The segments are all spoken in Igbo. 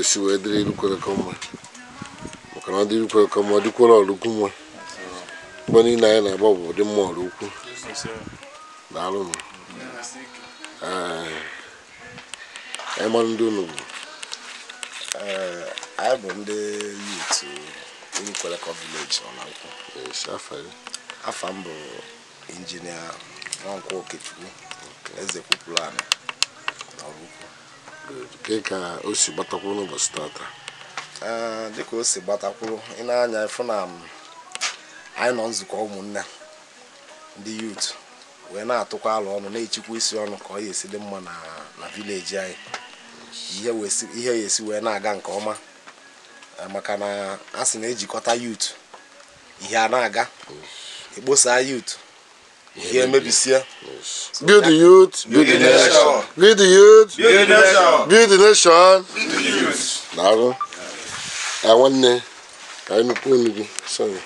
Si wee dịrị Irukweleko mma maka na ọ dị Irukweleko mma ọ dịkwara ọlụkwu nwa mgbe niile anyị na-agba bụ ụdị mma ọlụkwu daalụ m anyị mara ndị unu bụ anyị bụ ndị youth Irukweleko village Nwankwo afa m bụ injinia Nwankwo Okechukwu eze kwupụrụ anyị ka o si gbatakwuru n'ụbọchị tata dịka o si gbatakwuru ị na-anya ịfụ na anyị nọ nzukọ ụmụnne ndị youth wee na-atụkwa alụ ọnụ na-echikwa isi ọnụ ka ọ ya esi dị mma na vileji anyị ihe ya esi wee na-aga nke ọma maka na a sị na-ejikọta youth ihe a na-aga ekposa youth ihe emebisie. Build the youth, build the nation. Build the youth, build the nation. Build the nation. Naro. I want ne. I no puni. Sorry.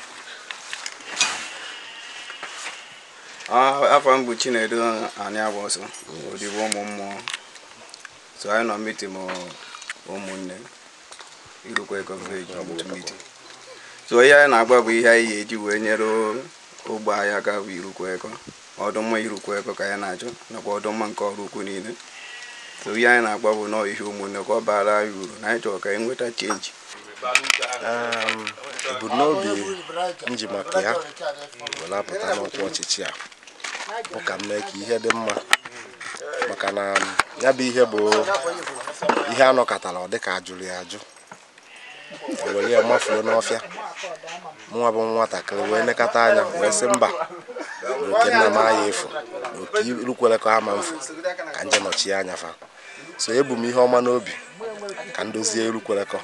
Afam bu Chinedu ani aboso. Odi wo mo. So I no meet mo omunne. Irukweleko village meeting. So ya na agba bu ihe anyị eji wee nyere ogba ya ga Irukweleko. Ọdụmma Irukweleko ka ya na-ajụ nakwa ọdụmma nke ọrụ ukwu niile. So ihe anyị na-agba bụ nọọ ihe ụmụnne ka ọ bara anyị uru na anyị chọrọ ka anyị nweta chenji. Ebumnobi nji maka ya were apụta n'ọkwa ọchịchị a bụ ka m mee ka ihe dị mma maka na ya bụ ihe bụ ihe anọkọtara ọ dị ka ajụrụ ya ajụ were ya mafuo n'ọfịa mụnwa bụ nwatakịrị wee nekọta anya wee sị mba n'oke nna m anya efu n'oke Irukweleko ama mfu ka nje nọchie anya fa. So ebu m ihe ọma n'obi ka ndozie Irukweleko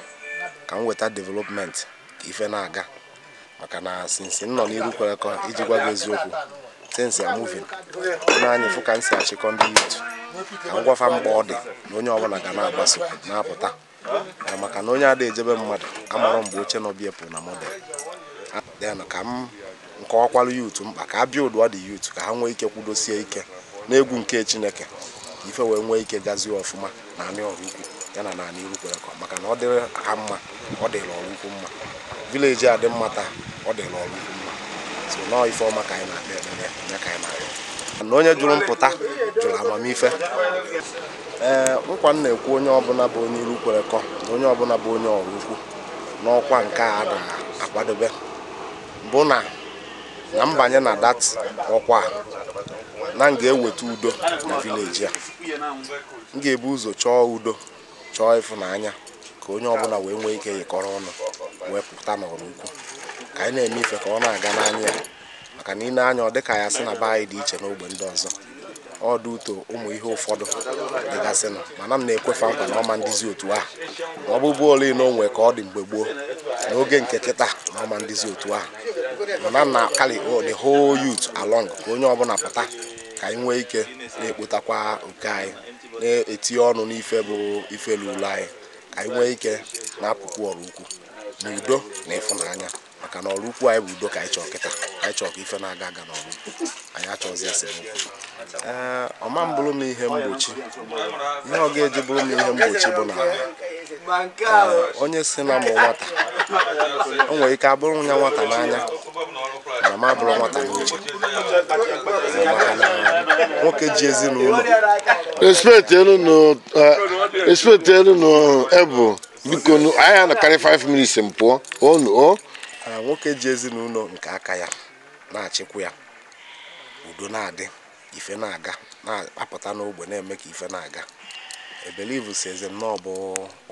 ka m weta development ka ife na-aga maka na since m nọ n'Irukweleko iji gwa gị eziokwu since I'm moving n'anya fụ ka m si achịkọ ndị youth ka m gwafa mkpa ọ dị na onye ọbụla ga na-agbaso na-apụta maka na onye ada ejebe mmadụ amarọ mgbe oche nọ bie pụrụ na model then ka m nkọwakwalụ youth mkpa ka a bịa ụdụ dị youth ka ha nwee ike kwudosie ike n'egwu nke Chineke ife wee nwee ike gazie ọfụma na anị ọrụ ukwu ya na anị Irukweleko maka na ọ dịrị ha mma ọ dịrị ọrụ ukwu mma vileji a dị mma taa ọ dịrị ọrụ ukwu mma so nọọ ife ọma ka anyị na-akpa ekpere ya ka anyị na-arịọ na onye jụrụ mpụta jụrụ amamife. Nkwa m na-ekwu onye ọbụla bụ onye Irukweleko na onye ọbụla bụ onye ọrụ ukwu n'ọkwa nke a na-akwadobe bụ na mbanye na dat ọkwa na m ga-eweta udo na vileji a. M ga-ebu ụzọ chọọ udo chọọ ịfụnanya ka onye ọbụla wee nwee ike yikọrọ ọnụ wee pụta n'ọrụ ukwu ka anyị na-eme ife ka ọ na-aga n'anya ya maka na ile anya ọ dịka ya sị na be anyị dị iche n'ogbe ndị ọzọ ọ dị ụtọ ụmụ ihe ụfọdụ dịgasịnụ mana m na-ekwefa nkwa na ọma ndịzi otu ahụ ma ọ bụbụ ole na onwe ka ọ dị mgbe gboo n'oge nke kịta na ọma ndịzi otu ahụ mana m na-akali the whole youth along ka onye ọbụla pụta ka anyị nwee ike na-ekpotakwa oke anyị na-etinye ọnụ n'ife bụ ife lụrụ anyị ka anyị nwee ike na-apụkwu ọrụ ukwu na udo na ịfụnanya maka na ọrụ ukwu anyị bụ udo ka anyị chọọ kịta anyị chọọ ka ife na-aga aga n'ọrụ ukwu anyị achọzi esemokwu. Ọma m bụrụ m ihe mgbochi ihe ọ ga-eji bụrụ m ihe mgbochi bụ na onye si na mụ nwata o nwere ike abụrụ ya nwata n'anya mana m abụrụ nwata n'uche maka na nwoke ji ezinụlọ respect elu ebu biko anyị na-akarị 5 minutes mpụọ nwoke ji ezinụlọ nke aka ya na-achịkwa ya udo na-adị ife na-aga na-apụta n'ogbe na-eme ka ife na-aga ebelivu si eze nnọọ bụ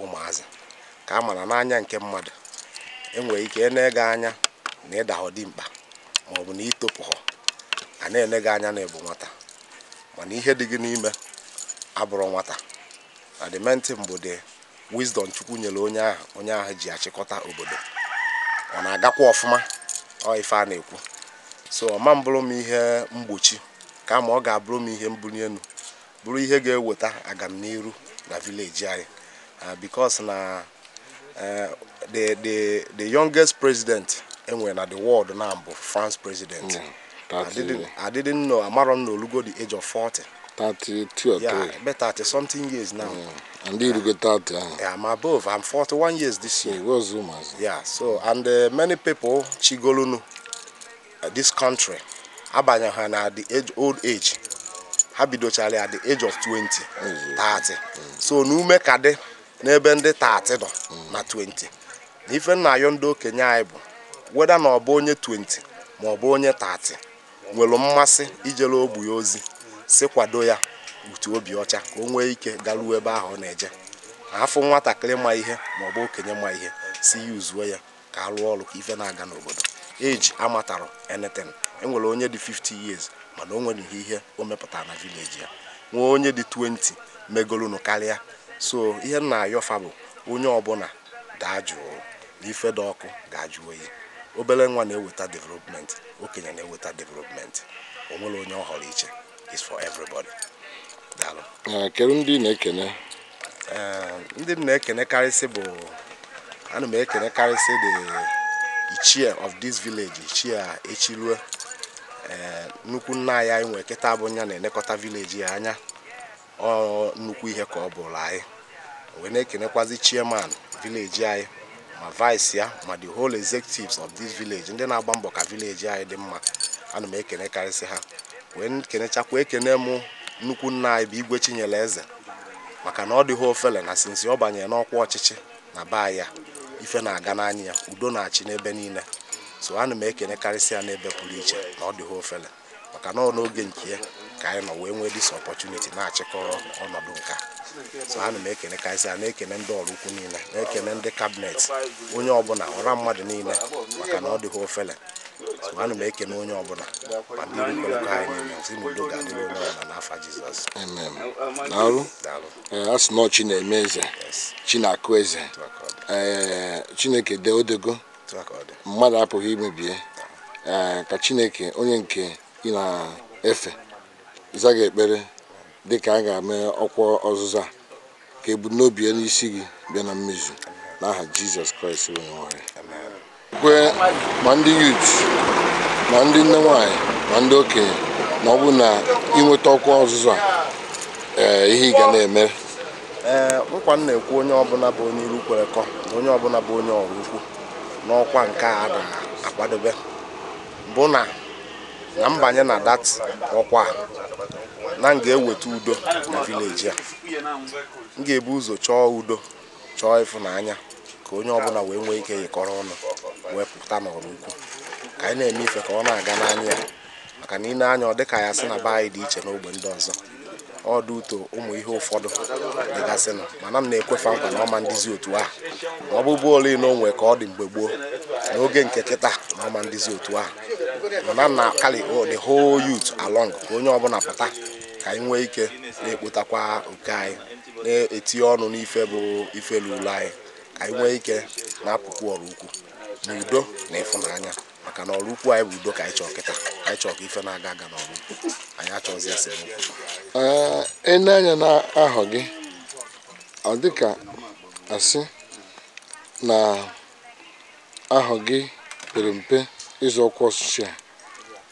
ụmụazị ka a mara n'anya nke mmadụ enwere ike na-ege anya na ịdahọ dị mkpa ma ọ bụ na itopụghọ a na-ene gị anya na ebu nwata mana ihe dị gị n'ime abụrụ nwata na the main thing bụ the wisdom Chukwu nyere onye ahụ ji achịkọta obodo ọ na-agakwa ọfụma ọ ife a na-ekwu so ọma mbụrụ m ihe mgbochi kama ọ ga-abụrụ m ihe mbuli elu bụrụ ihe ga-eweta agamniru na village anyị because na the youngest president enwere na the world na bụ France president. I didn't know Amaron no Lugo the age of 40. 32 or 3. Yeah, about 30 something years now. And you get 30. Yeah, I'm above. I'm 41 years this year. Yeah, so and many people Chigolunu this country Abanyahana at the old age. Habidochali at the age of 20, 30. So nume kade nebende 30 na 20. Even na yondo Kenya ibu whether na obonye 20 ma obonye 30 nwere mmasị ijele ogbu ya ozi si kwado ya utu obi ọcha ka o nwee ike garuo ebe ahụ na-eje afọ nwatakịrị ma ihe ma ọ bụ okenye ma ihe si yuzuo ya ka alụ ọrụ ka ife na-aga n'obodo age amataro anything enwere onye dị 50 years mana o nwere ihe o mepụtara na village ya nwee onye dị 20 megolunu karịa so ihe na-ayọfa bụ onye ọbụla ga-ajụ n'ife dị ọkụ ga-ajụ oyi obere nwa na-eweta development okenye na-eweta development onwere onye ọhụrụ iche is for everybody. Daalụ. Kedu ndị na-ekene? Ndị na-ekene karịsị bụ ana m ekene karịsị the Ichie of this village Ichie Echilue nnukwu nna ya enwe kịta bụ nya na-elekọta village ya anya nnukwu ihe ka ọ bụrụ anyị wee na-ekenekwazi chairman village anyị ma vice ya ma the whole executives of this village ndị na-agba mbọ ka village anyị dị mma ana m ekene karịsị ha wee kenechakwa ekene m nnukwu nna anyị bụ Igwe Chinyere Eze maka na ọ dịghị ofele na sinsi ọ banyere n'ọkwa ọchịchị na baa ya ife na-aga n'anya ya udo na-achị n'ebe niile so ana m ekene karịsị ya n'ebe pụrụ iche na ọ dịghị ofele maka na n'oge nke ya ka anyị nọ wee nwee this opportunity na-achịkọ ọnọdụ nka so ana m ekene karịsị ya na-ekene ndị ọrụ ukwu niile na-ekene ndị cabinet onye ọbụla ọra mmadụ niile maka na ọ dịghị ofele so ana m ekene onye ọbụla ma ndị Irukweleko anyị niile si n'udo ga-adịrị onye ọbụla n'afa Jizọs. Amen. Daalụ. Asị na chi na-eme eze chi na-akụ eze Chineke dee odego mmadụ apụghị imebie ka Chineke onye nke ị na-efe ịzaghị ekpere dịka a ga-eme ọkwa ọzụzụ a ka ebumnobi ya n'isi gị bịa na mmezu n'aha Jizọs Kraịst onye nwanyị kwe ma ndị youth ma ndị nne nwanyị ma ndị okenye na ọ bụ na inweta ọkwa ọzụzụ a ihe ị ga na-eme nkwa na-ekwu onye ọbụla bụ onye Irukweleko na onye ọbụla bụ onye ọrụ ukwu n'ọkwa nke a na-akwadobe bụ na mbanye na dat ọkwa na m ga-eweta udo na village a m ga-ebu ụzọ chọọ udo chọọ ịfụnanya ka onye ọbụla wee nwee ike yikọrọ ọnụ wee pụta n'ọrụ ukwu ka anyị na-eme ife ka ọ na-aga n'anya ya maka na ile anya ọ dịka ya sị na be anyị dị iche n'ogbe ndị ọzọ ọ dị ụtọ ụmụ ihe ụfọdụ dịgasịnụ mana m na-ekwefa nkwa na ọma ndịzi otu ahụ ma ọ bụbụ ole na onwe ka ọ dị mgbe gboo n'oge nke kịta na ọma ndịzi otu ahụ mana m na-akali the whole youth along ka onye ọbụla pụta ka anyị nwee ike na-ekpotakwa oke anyị na-etinye ọnụ n'ife bụ ife lụrụ anyị ka anyị nwee ike na-apụkwu ọrụ ukwu n'udo na ịfụnanya maka na ọrụ ukwu anyị bụ udo ka anyị chọọ kịta anyị chọọ ka ife na-aga aga n'ọrụ ukwu anyị achọghịzi esemokwu. Anya na ahọ gị ọ dịka asị na ahọ gị pere mpe ịzụ ọkwa ọchịchị a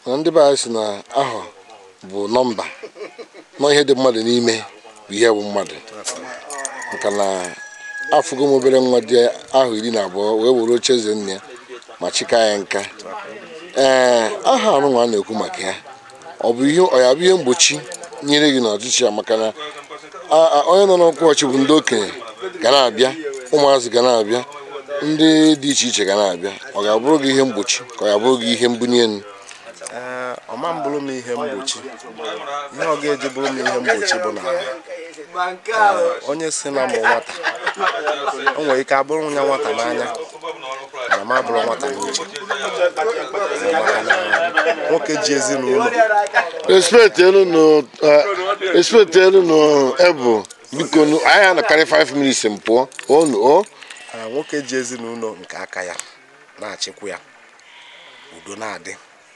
na ndị be anyị si na ahọ bụ nọmba nọ ihe dị mmadụ n'ime bụ ihe bụ mmadụ maka na afụgo m obere nwa dị ahọ 12 wee were oche eze nne ya ma chịka ya nka aha anụnwa a na-ekwu maka ya ọ bụ ihe mgbochi nyere gị n'ọchịchị ya maka na onye nọ n'ọkwa ọchị bụ ndị okenye ga na-abịa ụmụazị ga na-abịa ndị dị iche iche ga na-abịa ọ ga-abụrụ gị ihe mgbochi ka ọ ga-abụrụ gị ihe mbunye elu? Ọma mbụrụ m ihe mgbochi ihe ọ ga-eji bụrụ m ihe mgbochi bụ na onye si na mụ nwata o nwere ike abụrụ ya nwata n'anya mana m abụrụ nwata n'uche maka na nwoke ji ezinụlọ respect elu no ebu biko anyị na-akarị 5 minutes mpụọ onu nwoke ji ezinụlọ nke aka ya na-achịkwa ya udo na-adị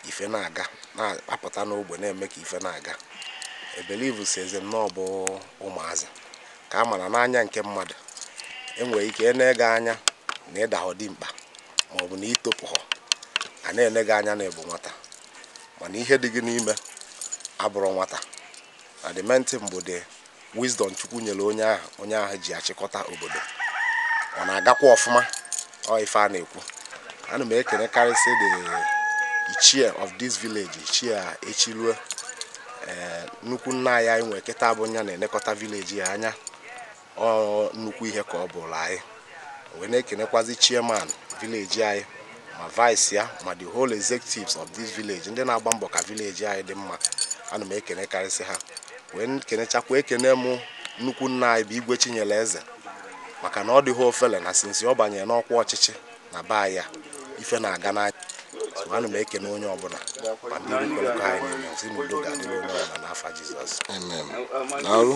ife na-aga na-apụta n'ogbe na-eme ka ife na-aga ebelivu seze nnọọ bụ ụmụazị ka a mara n'anya nke mmadụ enwere ike ene-ege anya na ịdahọ dimkpa maọbụ na itopụhọ a na-ene-ege anya na ebu nwata mana ihe dị gị n'ime abụrụ nwata na the main thing bụ the wisdom Chukwu nyere onye ahụ ji achịkọta obodo ọ na-agakwa ọfụma ọ ife a na-ekwu ana m ekene karịsị the Ichie of this village Ichie Echilue nnukwu nna ya enwe kịta bụ nya na-elekọta village ya anya ọ nnukwu ihe ka ọ bụrụ anyị wee na-ekenekwazi chairman village anyị ma vice ya ma the whole executives of this village ndị na-agba mbọ ka village anyị dị mma ana m ekene karịsị ha wee kenechakwa ekene m nnukwu nna anyị bụ Igwe Chinyere Eze maka na ọ dịghị ofele na sinsi ọ banyere n'ọkwa ọchịchị na baa ya ife na-aga n'anya ana m ekene onye ọbụla ma ndị Irukweleko anyị niile si n'udo ga-adịrị onye ọbụla n'afa Jizọs. Amen. Daalụ.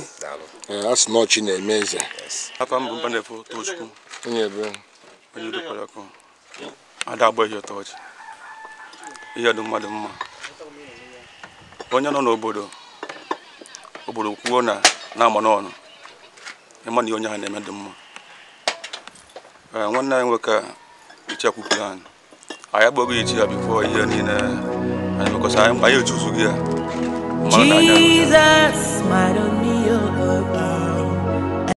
Asị na ọchị na-eme eze. Afa m bụ Mbanefo Okechukwu. Onye ebe? Onye Irukweleko. Ada agba ihe ọtọ ọchị. Ihe dị mmadụ mma. Onye nọ n'obodo kwuo na-ama n'ọnụ ịma na onye ha na-eme dị mma. Nwanne anyị nwoke Ichekwu plan anyị agbago Ichie ya bifo ihe niile anyị mekọsa anyị ejuzughị ya Jesus, smile on me, oh God.